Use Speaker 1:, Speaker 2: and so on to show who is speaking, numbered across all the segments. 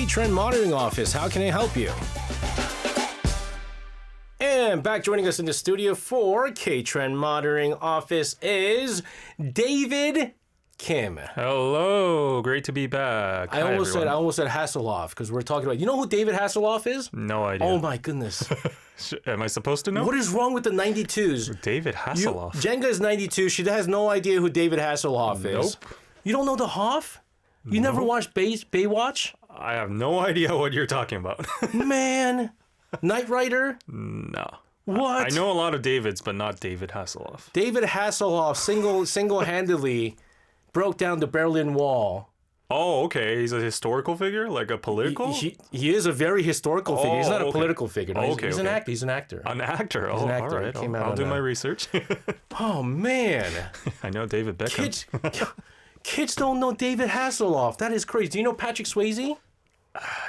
Speaker 1: K-Trend Monitoring Office. How can I help you? And back joining us in the studio for K-Trend Monitoring Office is David Kim.
Speaker 2: Hello, great to be back.
Speaker 1: I almost said Hasselhoff because we're talking about. You know who David Hasselhoff is?
Speaker 2: No idea.
Speaker 1: Oh my goodness!
Speaker 2: Am I supposed to know?
Speaker 1: What is wrong with the 92s?
Speaker 2: David Hasselhoff.
Speaker 1: Jenga is 92. She has no idea who David Hasselhoff is.
Speaker 2: Nope.
Speaker 1: You don't know the Hoff? You never watched Baywatch?
Speaker 2: I have no idea what you're talking about.
Speaker 1: Man, Knight Rider?
Speaker 2: No.
Speaker 1: What?
Speaker 2: I know a lot of Davids, but not David Hasselhoff.
Speaker 1: David Hasselhoff single-handedly broke down the Berlin Wall.
Speaker 2: Oh, okay. He's a historical figure, like a political.
Speaker 1: He is a very historical figure. He's not a
Speaker 2: okay.
Speaker 1: political figure. No, he's an actor. He's an actor.
Speaker 2: An actor.
Speaker 1: He's an actor.
Speaker 2: All right.
Speaker 1: Came out
Speaker 2: I'll
Speaker 1: on
Speaker 2: do my research.
Speaker 1: Oh man,
Speaker 2: I know David Beckham.
Speaker 1: kids don't know David Hasselhoff. That is crazy. Do you know Patrick Swayze?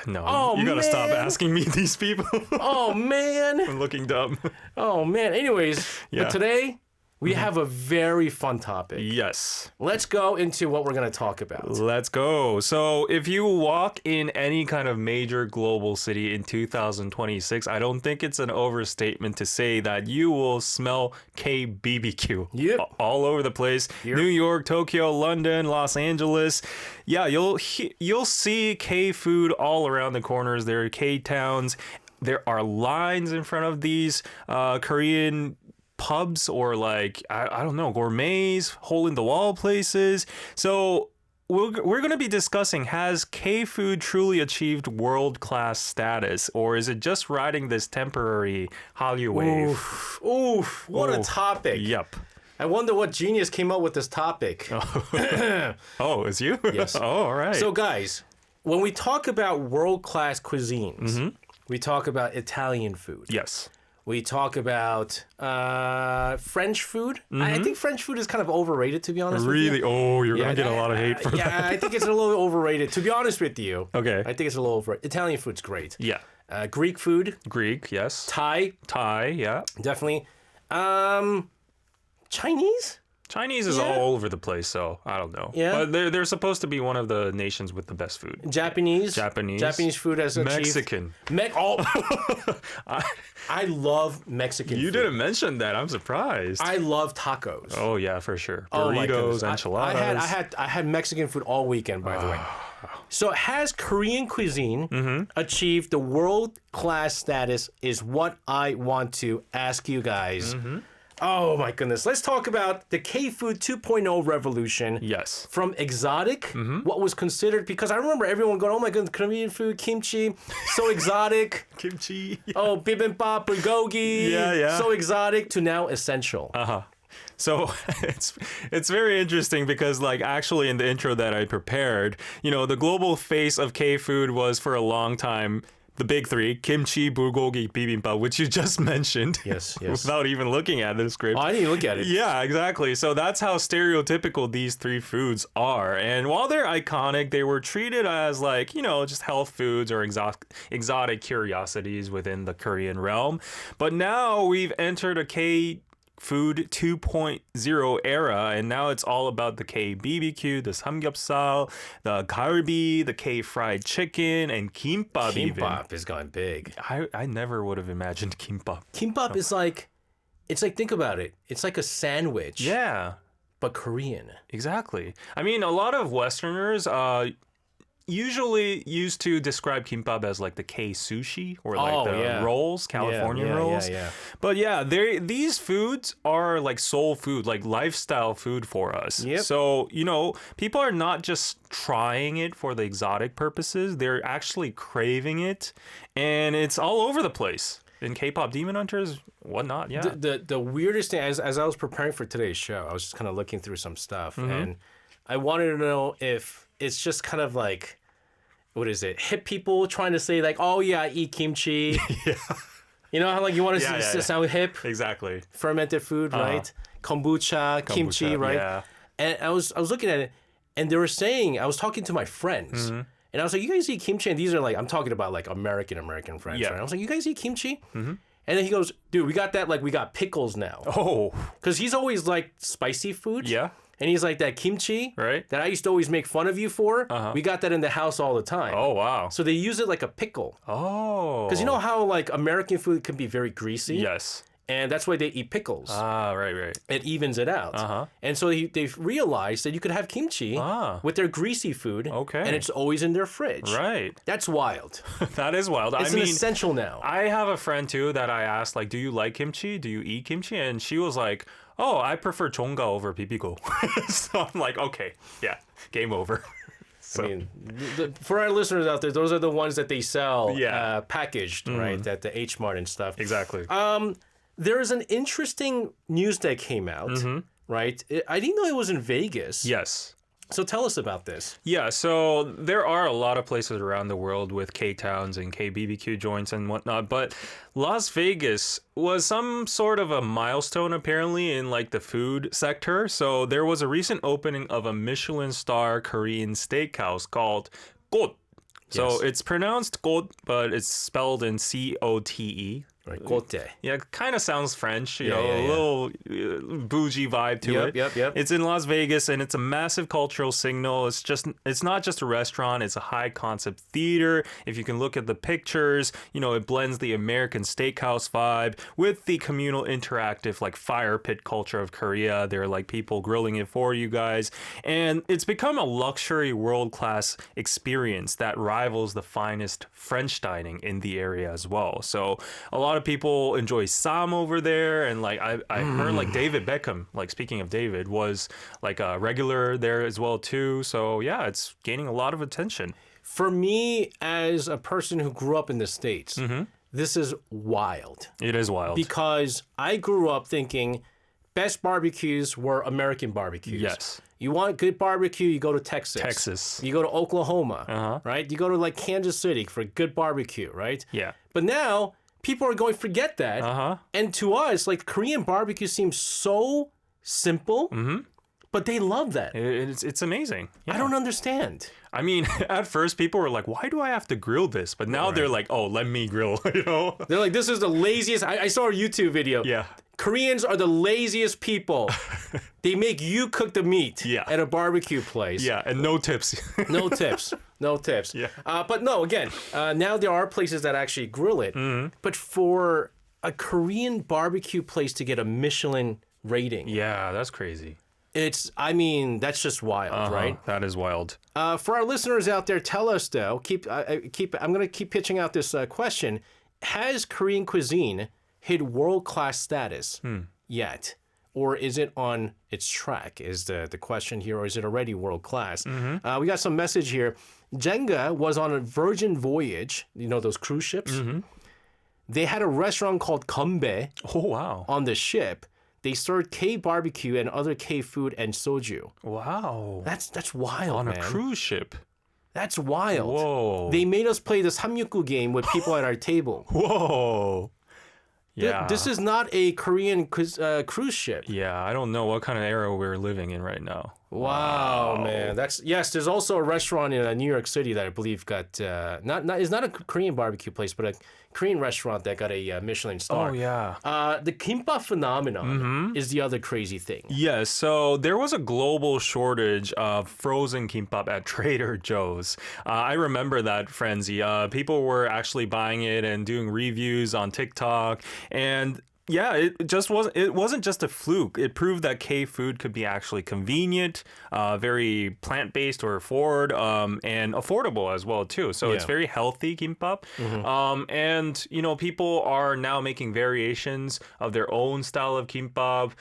Speaker 2: No.
Speaker 1: Oh,
Speaker 2: you gotta stop
Speaker 1: man.
Speaker 2: asking me these people.
Speaker 1: Oh man.
Speaker 2: I'm looking dumb.
Speaker 1: Oh man. Anyways,
Speaker 2: Yeah.
Speaker 1: but today we have a very fun topic.
Speaker 2: Yes.
Speaker 1: Let's go into what we're going to talk about.
Speaker 2: Let's go. So, if you walk in any kind of major global city in 2026, I don't think it's an overstatement to say that you will smell K-BBQ
Speaker 1: Yep.
Speaker 2: all over the place.
Speaker 1: Yep.
Speaker 2: New York, Tokyo, London, Los Angeles. Yeah, you'll see K food all around the corners. There are K towns. There are lines in front of these Korean pubs or like I don't know, gourmets, hole in the wall places. So we're going to be discussing, has K-food truly achieved world-class status, or is it just riding this temporary Hallyu wave?
Speaker 1: Oof, what a topic.
Speaker 2: Yep.
Speaker 1: I wonder what genius came up with this topic.
Speaker 2: Oh, it's you?
Speaker 1: Yes.
Speaker 2: Oh, all right.
Speaker 1: So guys, when we talk about world-class cuisines, we talk about Italian food.
Speaker 2: yes.
Speaker 1: We talk about French food. I think French food is kind of overrated, to be honest with you.
Speaker 2: Really? Oh, you're going to get a lot of hate for that.
Speaker 1: Yeah, I think it's a little overrated, to be honest with you.
Speaker 2: Okay.
Speaker 1: I think it's a little overrated. Italian food's great.
Speaker 2: Yeah.
Speaker 1: Greek food,
Speaker 2: Greek, yes.
Speaker 1: Thai,
Speaker 2: Yeah.
Speaker 1: definitely. Chinese?
Speaker 2: Chinese is all over the place, so I don't know.
Speaker 1: Yeah.
Speaker 2: But they're supposed to be one of the nations with the best food.
Speaker 1: Japanese food has achieved.
Speaker 2: Mexican.
Speaker 1: I love Mexican
Speaker 2: You
Speaker 1: food.
Speaker 2: didn't mention that. I'm surprised.
Speaker 1: I love tacos.
Speaker 2: Oh yeah, for sure.
Speaker 1: Oh, my
Speaker 2: Burritos,
Speaker 1: goodness.
Speaker 2: enchiladas.
Speaker 1: I had Mexican food all weekend, by the way. So has Korean cuisine achieved the world-class status is what I want to ask you guys. Oh my goodness. Let's talk about the K-food 2.0 revolution.
Speaker 2: Yes.
Speaker 1: From exotic, what was considered, because I remember everyone going, oh my goodness, Korean food, kimchi, so exotic.
Speaker 2: Kimchi.
Speaker 1: Oh, bibimbap, bulgogi.
Speaker 2: Yeah.
Speaker 1: So exotic to now essential.
Speaker 2: So it's very interesting because like actually in the intro that I prepared, the global face of K-food was for a long time the big three, kimchi, bulgogi, bibimbap, which you just mentioned.
Speaker 1: Yes.
Speaker 2: Without even looking at the script.
Speaker 1: Oh, I didn't look at it.
Speaker 2: Yeah, exactly. So that's how stereotypical these three foods are. And while they're iconic, they were treated as like, just health foods or exotic curiosities within the Korean realm. But now we've entered a K-food 2.0 era, and now it's all about the K-BBQ, the samgyeopsal, the galbi, the K-fried chicken, and kimbap even.
Speaker 1: Kimbap is going big.
Speaker 2: I never would have imagined kimbap.
Speaker 1: Kimbap is like, think about it. It's like a sandwich.
Speaker 2: Yeah.
Speaker 1: But Korean.
Speaker 2: Exactly. I mean, a lot of Westerners usually used to describe kimbap as like the K sushi or like rolls, California rolls.
Speaker 1: Yeah.
Speaker 2: But yeah, these foods are like soul food, like lifestyle food for us.
Speaker 1: Yep.
Speaker 2: So, people are not just trying it for the exotic purposes. They're actually craving it, and it's all over the place. In K-pop Demon Hunters, whatnot, yeah.
Speaker 1: The weirdest thing, as I was preparing for today's show, I was just kind of looking through some stuff, and I wanted to know if it's just kind of like, what is it? Hip people trying to say like, oh yeah, I eat kimchi.
Speaker 2: Yeah.
Speaker 1: You know how like you want to sound hip?
Speaker 2: Exactly.
Speaker 1: Fermented food, right? Kombucha, kimchi, right?
Speaker 2: Yeah.
Speaker 1: And I was looking at it, and they were saying, I was talking to my friends, and I was like, you guys eat kimchi? And these are like, I'm talking about like American friends, right? I was like, you guys eat kimchi? And then he goes, dude, we got that, like we got pickles now.
Speaker 2: Oh.
Speaker 1: Because he's always like spicy food.
Speaker 2: Yeah.
Speaker 1: And he's like, that kimchi
Speaker 2: Right.
Speaker 1: that I used to always make fun of you for, we got that in the house all the time.
Speaker 2: Oh, wow.
Speaker 1: So they use it like a pickle.
Speaker 2: Oh.
Speaker 1: Because you know how like American food can be very greasy?
Speaker 2: Yes.
Speaker 1: And that's why they eat pickles.
Speaker 2: Ah, right.
Speaker 1: It evens it out. And so they've realized that you could have kimchi with their greasy food.
Speaker 2: Okay.
Speaker 1: And it's always in their fridge.
Speaker 2: Right.
Speaker 1: That's wild.
Speaker 2: That is wild.
Speaker 1: It's an essential now.
Speaker 2: I have a friend too that I asked, like, do you like kimchi? Do you eat kimchi? And she was like, oh, I prefer 종가 over bibigo. So I'm like, okay, yeah, game over. So.
Speaker 1: I mean, for our listeners out there, those are the ones that they sell packaged, right? At the H Mart and stuff.
Speaker 2: Exactly.
Speaker 1: There's an interesting news that came out, right? I didn't know it was in Vegas.
Speaker 2: Yes.
Speaker 1: So tell us about this.
Speaker 2: Yeah, so there are a lot of places around the world with K-towns and K-BBQ joints and whatnot, but Las Vegas was some sort of a milestone apparently in like the food sector. So there was a recent opening of a Michelin star Korean steakhouse called Got. So it's pronounced Got, but it's spelled in Cote.
Speaker 1: Right, Kote.
Speaker 2: Yeah, kind of sounds French, you know, a little bougie vibe to it.
Speaker 1: Yep.
Speaker 2: It's in Las Vegas, and it's a massive cultural signal. It's not just a restaurant; it's a high concept theater. If you can look at the pictures, you know, it blends the American steakhouse vibe with the communal, interactive, like fire pit culture of Korea. There are like people grilling it for you guys, and it's become a luxury, world class experience that rivals the finest French dining in the area as well. So a lot of people enjoy Sam over there, and like I heard like David Beckham, like speaking of David, was like a regular there as well too. So yeah, it's gaining a lot of attention.
Speaker 1: For me, as a person who grew up in the States, this is wild.
Speaker 2: It is wild.
Speaker 1: Because I grew up thinking best barbecues were American barbecues.
Speaker 2: Yes.
Speaker 1: You want good barbecue, you go to Texas. You go to Oklahoma, right? You go to like Kansas City for good barbecue, right?
Speaker 2: Yeah.
Speaker 1: But now people are going to forget that. And to us, like Korean barbecue seems so simple, but they love that.
Speaker 2: It's amazing. Yeah.
Speaker 1: I don't understand.
Speaker 2: I mean, at first people were like, why do I have to grill this? But now they're like, oh, let me grill, you know?
Speaker 1: They're like, this is the laziest. I saw a YouTube video.
Speaker 2: Yeah.
Speaker 1: Koreans are the laziest people. They make you cook the meat at a barbecue place.
Speaker 2: Yeah, and no tips.
Speaker 1: No tips. No tips.
Speaker 2: Yeah.
Speaker 1: But no, again, now there are places that actually grill it. But for a Korean barbecue place to get a Michelin rating,
Speaker 2: Yeah, that's crazy.
Speaker 1: that's just wild, right?
Speaker 2: That is wild.
Speaker 1: For our listeners out there, tell us though. I'm going to keep pitching out this question: has Korean cuisine hit world-class status yet? Or is it on its track, is the question here, or is it already world-class? We got some message here. Jenga was on a Virgin Voyage, you know, those cruise ships? They had a restaurant called Gombe
Speaker 2: Oh, wow.
Speaker 1: on the ship. They served K-barbecue and other K-food and soju.
Speaker 2: Wow.
Speaker 1: That's wild,
Speaker 2: On
Speaker 1: man.
Speaker 2: a cruise ship.
Speaker 1: That's wild.
Speaker 2: Whoa.
Speaker 1: They made us play the 삼육구 game with people at our table.
Speaker 2: Whoa. Yeah.
Speaker 1: This is not a Korean cruise ship.
Speaker 2: Yeah, I don't know what kind of era we're living in right now.
Speaker 1: Wow, man. There's also a restaurant in New York City that I believe got it's not a Korean barbecue place, but a Korean restaurant that got a Michelin star.
Speaker 2: Oh, yeah.
Speaker 1: The kimbap phenomenon is the other crazy thing.
Speaker 2: Yes, so there was a global shortage of frozen kimbap at Trader Joe's. I remember that frenzy. People were actually buying it and doing reviews on TikTok, and yeah, it wasn't just a fluke. It proved that K-food could be actually convenient, very plant-based or and affordable as well too. So it's very healthy kimbap. And you know, people are now making variations of their own style of kimbap.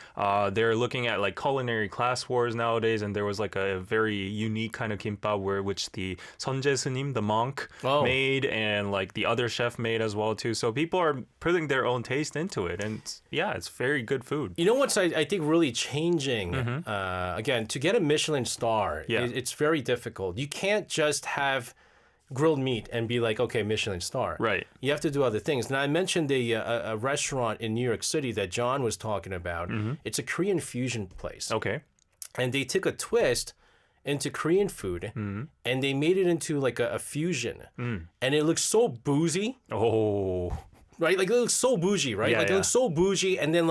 Speaker 2: They're looking at like culinary class wars nowadays, and there was like a very unique kind of kimbap which the 선제 스님, the monk, made, and like the other chef made as well too. So people are putting their own taste into it, and yeah, it's very good food.
Speaker 1: You know what's I think really changing? Again, to get a Michelin star, it's very difficult. You can't just have grilled meat and be like, okay, Michelin star.
Speaker 2: Right.
Speaker 1: You have to do other things. Now, I mentioned a restaurant in New York City that John was talking about. It's a Korean fusion place.
Speaker 2: Okay.
Speaker 1: And they took a twist into Korean food and they made it into like a fusion. And it looks so boozy.
Speaker 2: Oh.
Speaker 1: right? Like it looks so bougie, right?
Speaker 2: Yeah,
Speaker 1: like it
Speaker 2: yeah.
Speaker 1: looks so bougie, and then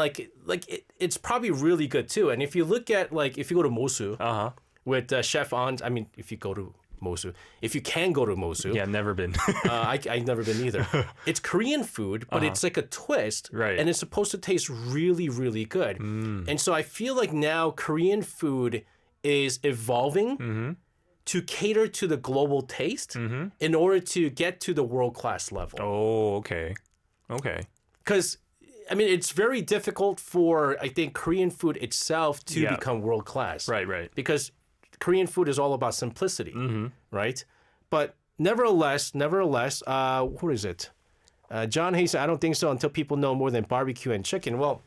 Speaker 1: it's probably really good too. And if you look at if you go to Mosu with Chef An, I mean, if you go to Mosu, if you can go to Mosu,
Speaker 2: Yeah, never been.
Speaker 1: I've never been either. It's Korean food, but it's like a twist,
Speaker 2: Right.
Speaker 1: and it's supposed to taste really, really good. And so I feel like now Korean food is evolving to cater to the global taste in order to get to the world-class level.
Speaker 2: Oh, okay.
Speaker 1: Because, I mean, it's very difficult for, I think, Korean food itself to
Speaker 2: Yeah.
Speaker 1: become world-class.
Speaker 2: Right.
Speaker 1: Because Korean food is all about simplicity, right? But nevertheless, what is it? John Hayes, I don't think so until people know more than barbecue and chicken. Well,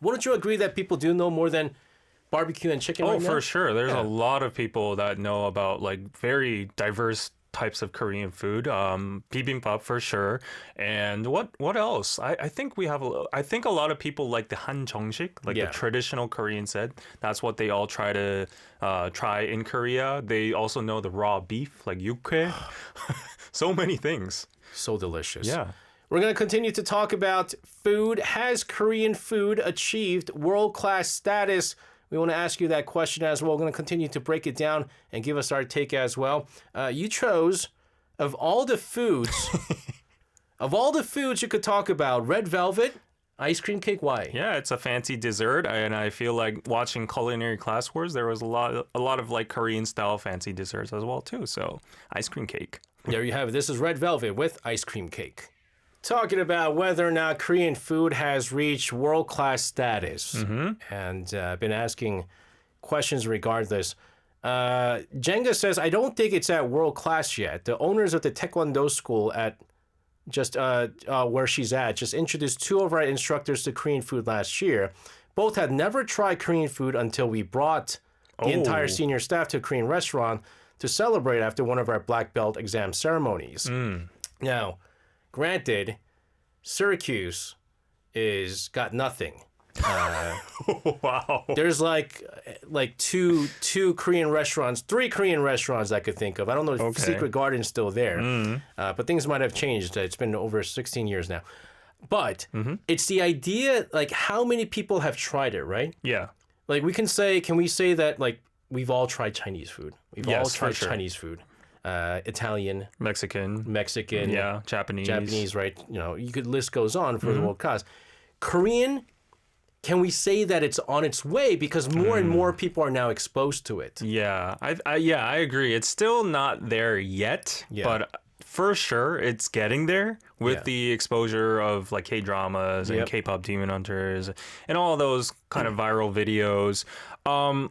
Speaker 1: wouldn't you agree that people do know more than barbecue and chicken right now?
Speaker 2: For sure. There's
Speaker 1: Yeah.
Speaker 2: a lot of people that know about like very diverse types of Korean food. Bibimbap for sure. And what else? I think I think a lot of people like the 한정식, like
Speaker 1: Yeah.
Speaker 2: the traditional Korean set. That's what they all try to try in Korea. They also know the raw beef, like yukhae. So many things.
Speaker 1: So delicious.
Speaker 2: Yeah.
Speaker 1: We're going to continue to talk about food. Has Korean food achieved world-class status? We want to ask you that question as well. We're going to continue to break it down and give us our take as well. You chose, of all the foods you could talk about, red velvet, ice cream cake. Why?
Speaker 2: Yeah, it's a fancy dessert, and I feel like watching Culinary Class Wars, there was a lot of like Korean style fancy desserts as well too. So ice cream cake.
Speaker 1: There you have it. This is red velvet with ice cream cake. Talking about whether or not Korean food has reached world-class status. And been asking questions regardless. Jenga says, I don't think it's at world-class yet. The owners of the Taekwondo school at just where she's at just introduced 2 of our instructors to Korean food last year. Both had never tried Korean food until we brought the entire senior staff to a Korean restaurant to celebrate after one of our black belt exam ceremonies. Now, granted, Syracuse is got nothing.
Speaker 2: Wow.
Speaker 1: There's like two Korean restaurants, 3 Korean restaurants I could think of. I don't know if Secret Garden's still there, but things might have changed. It's been over 16 years now. But it's the idea, like how many people have tried it, right?
Speaker 2: Yeah.
Speaker 1: Like can we say that like we've all tried Chinese food? We've all
Speaker 2: Yes, for
Speaker 1: tried
Speaker 2: sure.
Speaker 1: Chinese food. Italian,
Speaker 2: Mexican,
Speaker 1: yeah,
Speaker 2: Japanese,
Speaker 1: right? You know, list goes on for the world class. Korean, can we say that it's on its way because more and more people are now exposed to it?
Speaker 2: Yeah, I agree. It's still not there yet, but for sure it's getting there with the exposure of like K-dramas and K-pop Demon Hunters and all those kind of viral videos.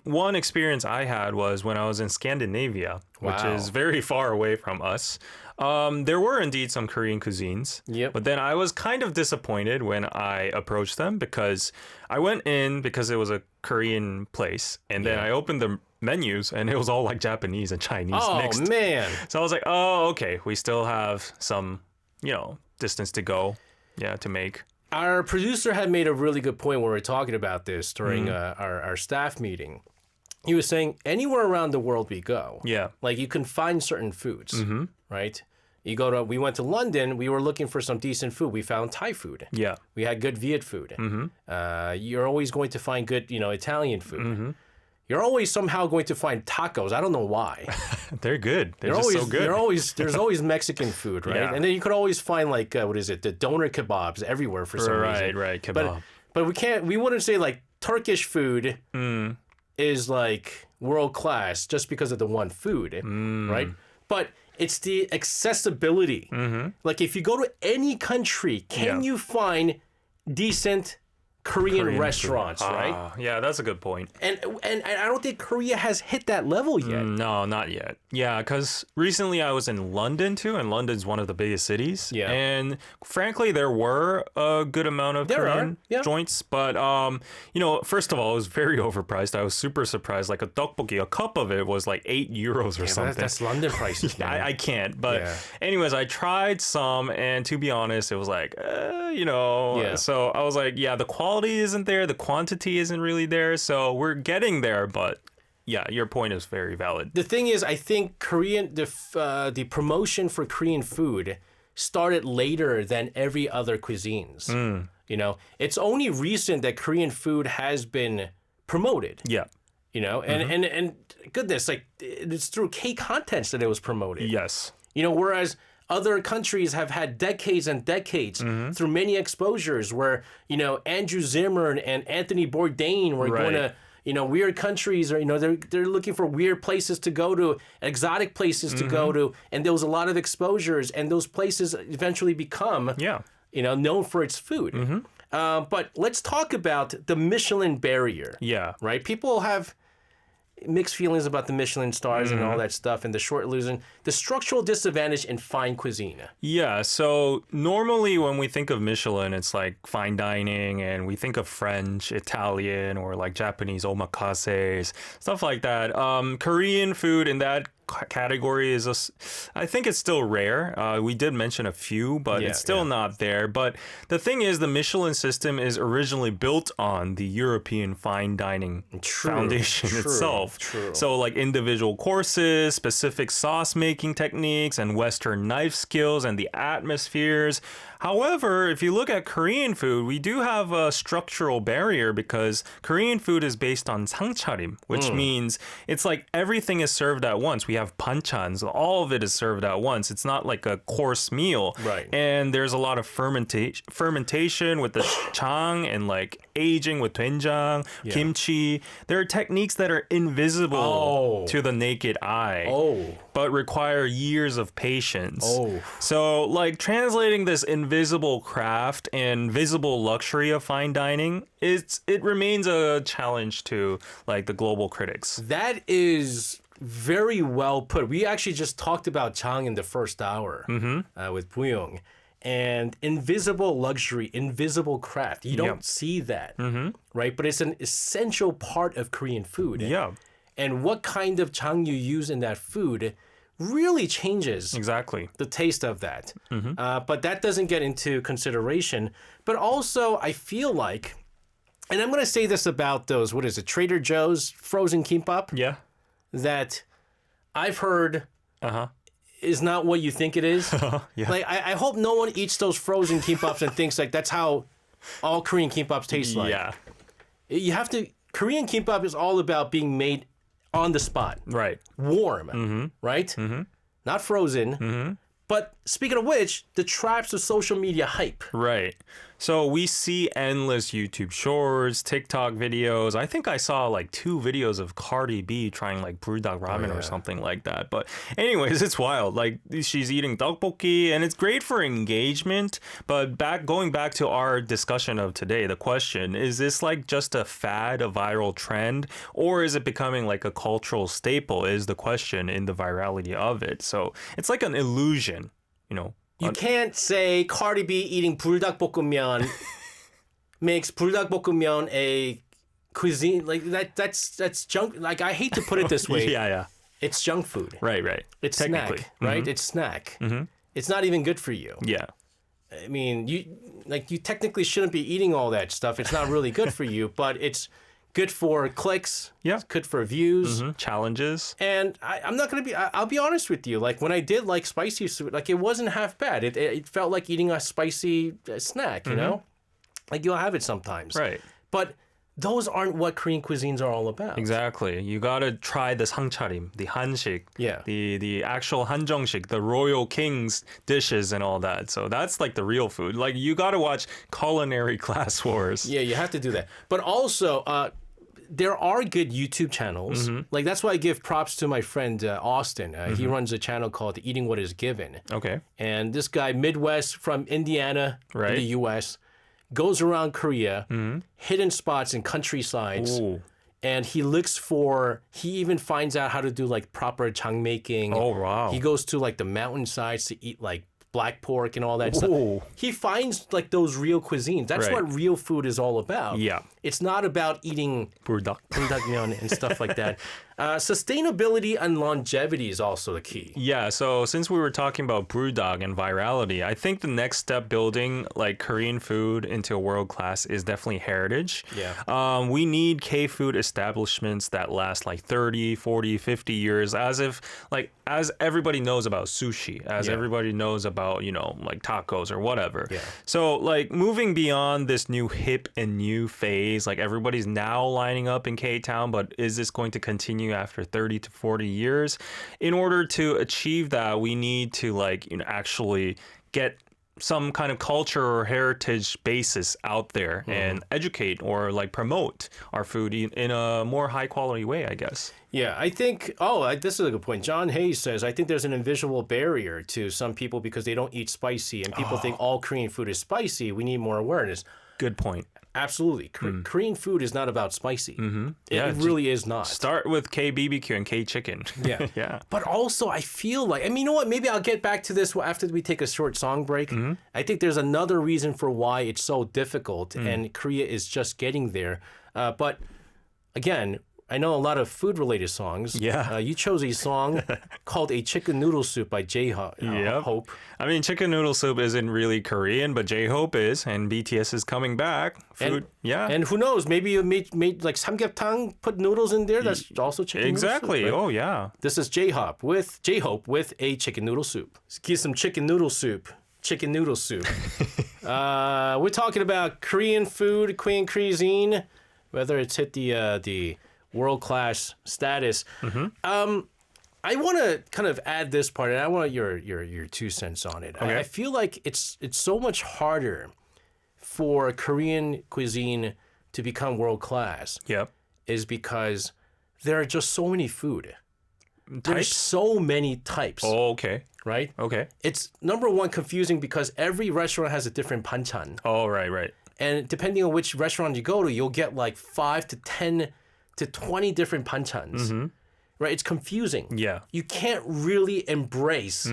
Speaker 2: One experience I had was when I was in Scandinavia, which is very far away from us. There were indeed some Korean cuisines, but then I was kind of disappointed when I approached them because I went in because it was a Korean place, and then I opened the menus and it was all like Japanese and Chinese mixed.
Speaker 1: Oh man!
Speaker 2: So I was like, oh, okay, we still have some, distance to go, to make.
Speaker 1: Our producer had made a really good point when we were talking about this during our staff meeting. He was saying anywhere around the world we go, like you can find certain foods, right? We went to London, we were looking for some decent food. We found Thai food. Yeah. We had good Viet food. You're always going to find good, Italian food. You're always somehow going to find tacos. I don't know why.
Speaker 2: They're good. They're
Speaker 1: always
Speaker 2: so good.
Speaker 1: There's always Mexican food, right?
Speaker 2: Yeah.
Speaker 1: And then you could always find like the doner kebabs everywhere for some reason.
Speaker 2: Right, kebab.
Speaker 1: But we wouldn't say like Turkish food is like world class just because of the one food, right? But it's the accessibility. Like if you go to any country, can you find decent Korean restaurants, right?
Speaker 2: Yeah, that's a good point.
Speaker 1: And I don't think Korea has hit that level yet.
Speaker 2: No, not yet. Yeah, because recently I was in London too, and London's one of the biggest cities. Yeah. And frankly, there were a good amount of Korean joints, but first of all, it was very overpriced. I was super surprised. Like a tteokbokki, a cup of it was like €8 or something.
Speaker 1: That's London prices.
Speaker 2: I can't. But anyways, I tried some, and to be honest, it was like, So I was like, the quality isn't there, the quantity isn't really there, so we're getting there, but your point is very valid.
Speaker 1: The thing is, I think the promotion for Korean food started later than every other cuisines. You know, it's only recent that Korean food has been promoted.
Speaker 2: Yeah.
Speaker 1: You know, and goodness, like it's through K-contents that it was promoted.
Speaker 2: Yes.
Speaker 1: You know, whereas other countries have had decades and decades through many exposures where, you know, Andrew Zimmern and Anthony Bourdain were going to, you know, weird countries, or, you know, they're looking for weird places to go to, exotic places to go to, and there was a lot of exposures, and those places eventually become, you know, known for its food. But let's talk about the Michelin barrier.
Speaker 2: Yeah.
Speaker 1: Right? People have mixed feelings about the Michelin stars and all that stuff, and the short illusion, the structural disadvantage in fine cuisine.
Speaker 2: Yeah, so normally when we think of Michelin, it's like fine dining, and we think of French, Italian, or like Japanese omakase, stuff like that. Korean food in that category is I think it's still rare. We did mention a few, but it's still not there. But the thing is, the Michelin system is originally built on the European fine dining foundation itself. So like individual courses, specific sauce making techniques, and Western knife skills, and the atmospheres. However, if you look at Korean food, we do have a structural barrier because Korean food is based on 상차림, which means it's like everything is served at once. We have banchans, all of it is served at once. It's not like a course meal.
Speaker 1: Right.
Speaker 2: And there's a lot of fermentation with the chang and like aging with doenjang, kimchi. There are techniques that are invisible to the naked eye, but require years of patience. So like translating this invisible craft and visible luxury of fine dining, it remains a challenge to like the global critics.
Speaker 1: That is very well put. We actually just talked about Chang in the first hour with Buyong. And invisible luxury, invisible craft. You don't see that, right? But it's an essential part of Korean food.
Speaker 2: Yeah.
Speaker 1: And what kind of Chang you use in that food really changes the taste of that. But that doesn't get into consideration. But also, I feel like, and I'm going to say this about those, what is it, Trader Joe's frozen kimbap?
Speaker 2: Yeah.
Speaker 1: That I've heard is not what you think it is. Like, I hope no one eats those frozen kimbaps and thinks like that's how all Korean kimbaps taste like.
Speaker 2: Yeah.
Speaker 1: You have to, Korean kimbap is all about being made on the spot.
Speaker 2: Right.
Speaker 1: Warm, right? Not frozen. But speaking of which, the traps of social media hype.
Speaker 2: Right. So we see endless YouTube shorts, TikTok videos. I think I saw like 2 videos of Cardi B trying like buldak ramen or something like that. But anyways, it's wild. Like she's eating tteokbokki and it's great for engagement. But going back to our discussion of today, the question, is this like just a fad, a viral trend? Or is it becoming like a cultural staple is the question in the virality of it. So it's like an illusion, you know.
Speaker 1: You can't say Cardi B eating buldak makes buldak a cuisine like that. That's junk. Like I hate to put it this way. It's junk food.
Speaker 2: Right.
Speaker 1: It's snack. Right. It's snack. It's not even good for you.
Speaker 2: Yeah.
Speaker 1: I mean, you technically shouldn't be eating all that stuff. It's not really good for you, but it's good for clicks. Yeah. It's good for views.
Speaker 2: Challenges.
Speaker 1: And I'm not going to be, I'll be honest with you. Like when I did like spicy food, like it wasn't half bad. It felt like eating a spicy snack, you know? Like you'll have it sometimes.
Speaker 2: Right.
Speaker 1: But those aren't what Korean cuisines are all about.
Speaker 2: Exactly. You got to try the 상차림, the 한식,
Speaker 1: yeah.
Speaker 2: the actual 한정식, the royal king's dishes and all that. So that's like the real food. Like you got to watch Culinary Class Wars.
Speaker 1: Yeah, you have to do that. But also, there are good YouTube channels. Like that's why I give props to my friend Austin. He runs a channel called Eating What Is Given.
Speaker 2: Okay.
Speaker 1: And this guy, Midwest from Indiana in the U.S., goes around Korea, hidden spots and countrysides. Ooh. And he even finds out how to do like proper jang making.
Speaker 2: Oh, wow.
Speaker 1: He goes to like the mountainsides to eat like black pork and all that stuff. He finds like those real cuisines. That's what real food is all about.
Speaker 2: Yeah.
Speaker 1: It's not about eating
Speaker 2: buldak
Speaker 1: and stuff like that. Sustainability and longevity is also the key.
Speaker 2: Yeah, so since we were talking about BrewDog and virality, I think the next step building like Korean food into a world class is definitely heritage.
Speaker 1: Yeah.
Speaker 2: We need K-food establishments that last like 30, 40, 50 years as everybody knows about sushi, as everybody knows about, like tacos or whatever.
Speaker 1: Yeah.
Speaker 2: So like moving beyond this new hip and new phase, like everybody's now lining up in K-Town, but is this going to continue after 30 to 40 years? In order to achieve that, we need to actually get some kind of culture or heritage basis out there and educate or promote our food in a more high quality way, I guess.
Speaker 1: Yeah, I think, this is a good point. John Hayes says, I think there's an invisible barrier to some people because they don't eat spicy and people think all Korean food is spicy. We need more awareness.
Speaker 2: Good point.
Speaker 1: Absolutely. Korean food is not about spicy. It really is not.
Speaker 2: Start with K-BBQ and K-chicken.
Speaker 1: Yeah.
Speaker 2: Yeah.
Speaker 1: But also, I feel like, you know what? Maybe I'll get back to this after we take a short song break. I think there's another reason for why it's so difficult, and Korea is just getting there. But again, I know a lot of food-related songs.
Speaker 2: Yeah.
Speaker 1: You chose a song called A Chicken Noodle Soup by J-Hope.
Speaker 2: I mean, chicken noodle soup isn't really Korean, but J-Hope is, and BTS is coming back. Food,
Speaker 1: And who knows? Maybe you made like samgyeopsang, put noodles in there. That's also chicken
Speaker 2: exactly.
Speaker 1: noodle soup. Right?
Speaker 2: Oh, yeah.
Speaker 1: This is J-Hope with a chicken noodle soup. Let's get some chicken noodle soup. Chicken noodle soup. We're talking about Korean food, Korean cuisine, whether it's hit the world-class status. I want to kind of add this part, and I want your 2 cents on it.
Speaker 2: Okay.
Speaker 1: I feel like it's so much harder for Korean cuisine to become world-class.
Speaker 2: Yep.
Speaker 1: Is because there are just so many food. There's
Speaker 2: Types?
Speaker 1: so many types.
Speaker 2: Oh, okay.
Speaker 1: Right?
Speaker 2: Okay.
Speaker 1: It's number one confusing because every restaurant has a different banchan.
Speaker 2: Oh, right.
Speaker 1: And depending on which restaurant you go to, you'll get like 5 to 10 to 20 different banchans. Right? It's confusing.
Speaker 2: Yeah.
Speaker 1: You can't really embrace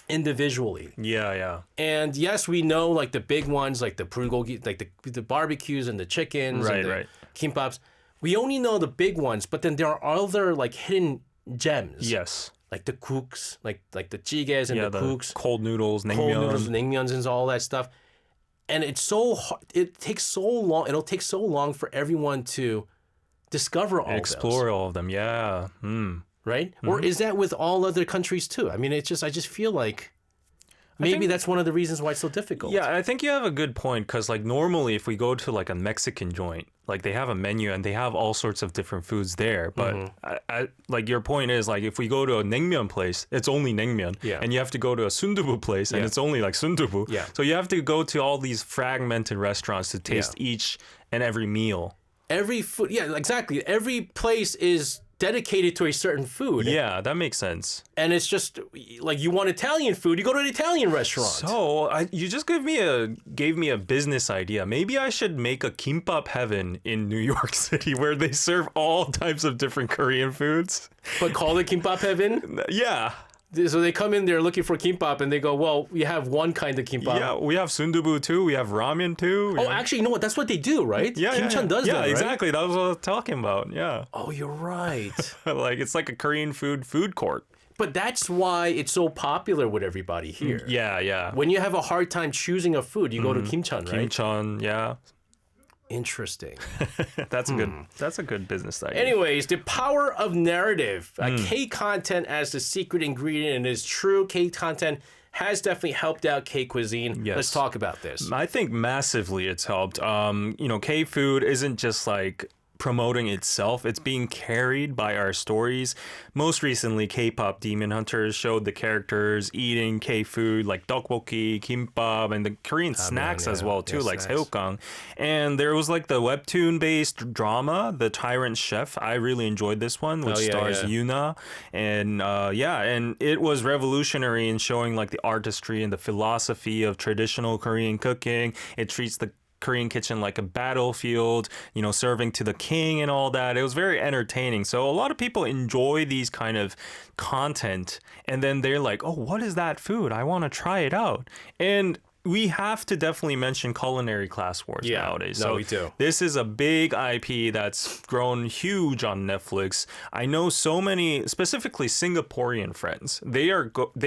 Speaker 1: individually.
Speaker 2: Yeah.
Speaker 1: And yes, we know like the big ones, like the bulgogi, like the barbecues and the chickens and the kimbaps. We only know the big ones, but then there are other like hidden gems.
Speaker 2: Yes.
Speaker 1: Like the cooks, like the jigaes and the cooks.
Speaker 2: Cold noodles, naengmyeon.
Speaker 1: Cold noodles, naengmyeons and all that stuff. And it's so hard. It takes so long. It'll take so long for everyone to discover all
Speaker 2: explore all of them. Yeah.
Speaker 1: Right? Or is that with all other countries too? I mean, I just feel like maybe that's one of the reasons why it's so difficult.
Speaker 2: Yeah, I think you have a good point because like normally if we go to like a Mexican joint, like they have a menu and they have all sorts of different foods there. But I, like your point is like if we go to a naengmyeon place, it's only naengmyeon.
Speaker 1: Yeah.
Speaker 2: And you have to go to a sundubu place and it's only like sundubu.
Speaker 1: Yeah.
Speaker 2: So you have to go to all these fragmented restaurants to taste each and every meal.
Speaker 1: Every food, yeah, exactly. Every place is dedicated to a certain food.
Speaker 2: Yeah, that makes sense.
Speaker 1: And it's just like you want Italian food, you go to an Italian restaurant.
Speaker 2: So you just gave me a business idea. Maybe I should make a kimbap heaven in New York City where they serve all types of different Korean foods.
Speaker 1: But call it kimbap heaven?
Speaker 2: Yeah.
Speaker 1: So they come in there looking for kimbap and they go, well, we have one kind of kimbap.
Speaker 2: Yeah, we have sundubu too. We have ramen too.
Speaker 1: Oh, actually, you know what? That's what they do, right?
Speaker 2: Yeah,
Speaker 1: Kimchan does that, right?
Speaker 2: Yeah, exactly. That was what I was talking about. Yeah.
Speaker 1: Oh, you're right.
Speaker 2: Like it's like a Korean food court.
Speaker 1: But that's why it's so popular with everybody here.
Speaker 2: Yeah.
Speaker 1: When you have a hard time choosing a food, you go to Kimchan, right?
Speaker 2: Kimchan, yeah.
Speaker 1: Interesting.
Speaker 2: That's a good business idea.
Speaker 1: Anyways, the power of narrative. K-content as the secret ingredient, and it's true. K-content has definitely helped out K-cuisine.
Speaker 2: Yes.
Speaker 1: Let's talk about this.
Speaker 2: I think massively it's helped. K-food isn't just like promoting itself, it's being carried by our stories. Most recently, K-pop Demon Hunters showed the characters eating K-food like tteokbokki, kimbap, and the Korean snacks as well too, like seokgang. And there was like the webtoon-based drama, The Tyrant Chef. I really enjoyed this one, which stars Yuna. And and it was revolutionary in showing like the artistry and the philosophy of traditional Korean cooking. It treats the Korean kitchen like a battlefield, serving to the king and all that. It was very entertaining. So a lot of people enjoy these kind of content and then they're like, oh, what is that food? I want to try it out. And we have to definitely mention Culinary Class Wars nowadays.
Speaker 1: No,
Speaker 2: So
Speaker 1: we do.
Speaker 2: this is a big IP that's grown huge on Netflix. I know so many, specifically Singaporean friends. They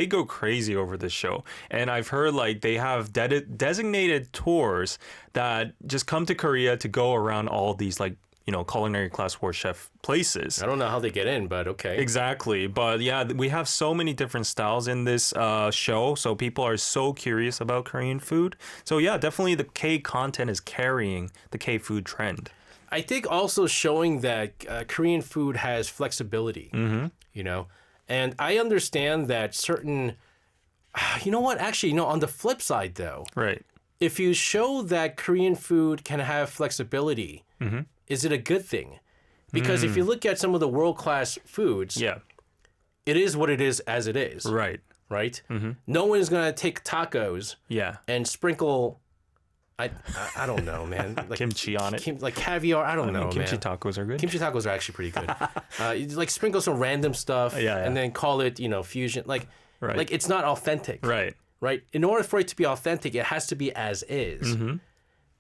Speaker 2: go crazy over this show, and I've heard like they have designated tours that just come to Korea to go around all these like Culinary Class War chef places.
Speaker 1: I don't know how they get in, but okay.
Speaker 2: Exactly. But yeah, we have so many different styles in this show. So people are so curious about Korean food. So yeah, definitely the K content is carrying the K food trend.
Speaker 1: I think also showing that Korean food has flexibility, and I understand that certain, you know what, actually, on the flip side though,
Speaker 2: Right.
Speaker 1: if you show that Korean food can have flexibility, is it a good thing? Because if you look at some of the world-class foods,
Speaker 2: Yeah.
Speaker 1: it is what it is as it is,
Speaker 2: Right.
Speaker 1: right? No one is going to take tacos
Speaker 2: Yeah.
Speaker 1: and sprinkle, I don't know, man. Like
Speaker 2: Kimchi on it.
Speaker 1: like caviar, I don't know,
Speaker 2: Kimchi
Speaker 1: man.
Speaker 2: tacos are good.
Speaker 1: Kimchi tacos are actually pretty good. You like sprinkle some random stuff
Speaker 2: Yeah.
Speaker 1: and then call it, fusion. Like it's not authentic.
Speaker 2: Right.
Speaker 1: Right? In order for it to be authentic, it has to be as is.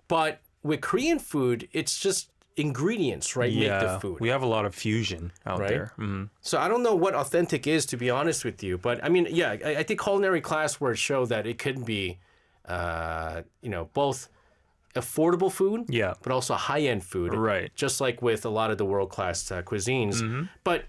Speaker 1: But with Korean food, it's just ingredients, right? Make the food.
Speaker 2: We have a lot of fusion out
Speaker 1: Right?
Speaker 2: there.
Speaker 1: So I don't know what authentic is, to be honest with you. But I mean, yeah, I think Culinary Class Wars show that it could be, both affordable food,
Speaker 2: Yeah.
Speaker 1: but also high-end food.
Speaker 2: Right.
Speaker 1: Just like with a lot of the world-class cuisines. But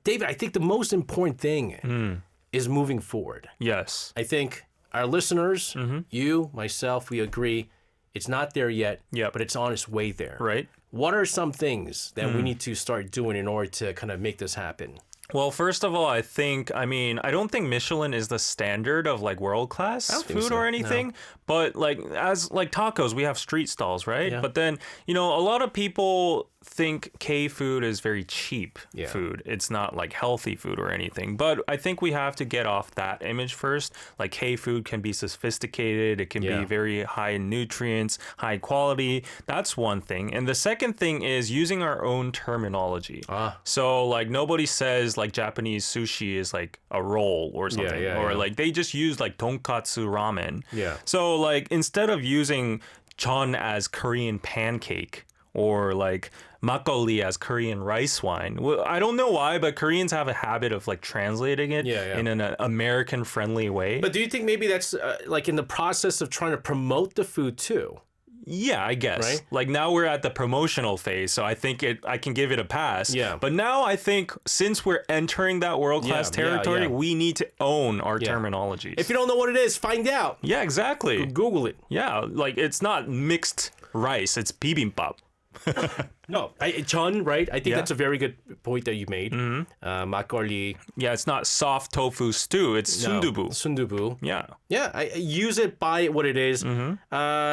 Speaker 1: David, I think the most important thing is moving forward.
Speaker 2: Yes.
Speaker 1: I think our listeners, you, myself, we agree it's not there yet,
Speaker 2: Yep.
Speaker 1: but it's on its way there.
Speaker 2: Right.
Speaker 1: What are some things that we need to start doing in order to kind of make this happen?
Speaker 2: Well, first of all, I don't think Michelin is the standard of like world class
Speaker 1: don't think
Speaker 2: food
Speaker 1: so,
Speaker 2: or anything, but like as like tacos, we have street stalls, right?
Speaker 1: Yeah.
Speaker 2: But then, a lot of people think K food is very cheap
Speaker 1: Yeah.
Speaker 2: food. It's not like healthy food or anything. But I think we have to get off that image first. Like K food can be sophisticated, it can
Speaker 1: Yeah.
Speaker 2: be very high in nutrients, high quality. That's one thing. And the second thing is using our own terminology. So like nobody says like Japanese sushi is like a roll or something, or
Speaker 1: yeah.
Speaker 2: like they just use like tonkatsu ramen.
Speaker 1: Yeah.
Speaker 2: So like instead of using jeon as Korean pancake or like makgeolli as Korean rice wine, well, I don't know why, but Koreans have a habit of like translating it in an American friendly way.
Speaker 1: But do you think maybe that's like in the process of trying to promote the food too?
Speaker 2: Yeah, I guess.
Speaker 1: Right?
Speaker 2: Like now we're at the promotional phase, so I think I can give it a pass.
Speaker 1: Yeah.
Speaker 2: But now I think since we're entering that world-class territory,
Speaker 1: yeah.
Speaker 2: we need to own our terminologies.
Speaker 1: If you don't know what it is, find out.
Speaker 2: Yeah, exactly.
Speaker 1: Google it.
Speaker 2: Yeah, like it's not mixed rice, it's bibimbap.
Speaker 1: No, Chun, right? I think
Speaker 2: Yeah.
Speaker 1: that's a very good point that you made. Makgeolli.
Speaker 2: Yeah, it's not soft tofu stew, it's sundubu.
Speaker 1: Sundubu.
Speaker 2: Yeah.
Speaker 1: Yeah, I use it by what it is.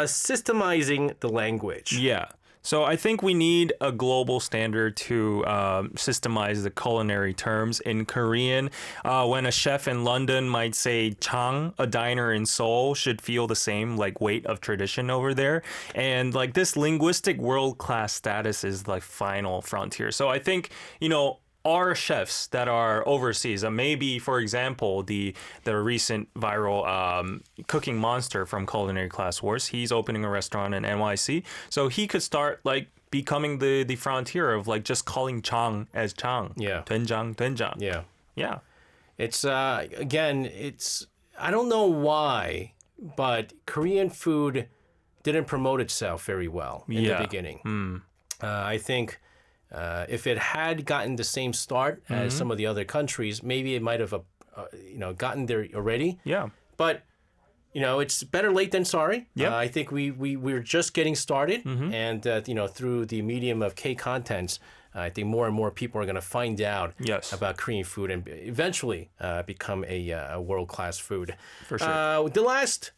Speaker 1: Systemizing the language.
Speaker 2: Yeah. So I think we need a global standard to systemize the culinary terms in Korean. When a chef in London might say Chang, a diner in Seoul should feel the same like weight of tradition over there. And like this linguistic world-class status is like final frontier. So I think, our chefs that are overseas, maybe, for example, the recent viral cooking monster from Culinary Class Wars, he's opening a restaurant in NYC. So he could start like becoming the frontier of like just calling Chang as Chang.
Speaker 1: Yeah.
Speaker 2: 된장, 된장.
Speaker 1: Yeah.
Speaker 2: Yeah.
Speaker 1: It's, again, I don't know why, but Korean food didn't promote itself very well in the beginning. I think if it had gotten the same start as some of the other countries, maybe it might have, gotten there already.
Speaker 2: Yeah.
Speaker 1: But, it's better late than sorry.
Speaker 2: Yep.
Speaker 1: I think we're just getting started. And, through the medium of K contents, I think more and more people are going to find out
Speaker 2: Yes.
Speaker 1: about Korean food and eventually become a world-class food.
Speaker 2: For sure.
Speaker 1: The last,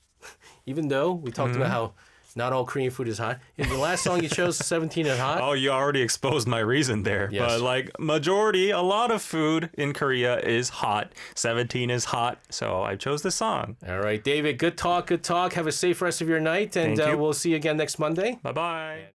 Speaker 1: even though we talked about how not all Korean food is hot, in the last song you chose, 17 is hot.
Speaker 2: Oh, you already exposed my reason there.
Speaker 1: Yes.
Speaker 2: But like a lot of food in Korea is hot. 17 is hot. So I chose this song.
Speaker 1: All right, David, good talk. Have a safe rest of your night, and
Speaker 2: Thank you.
Speaker 1: we'll see you again next Monday.
Speaker 2: Bye-bye.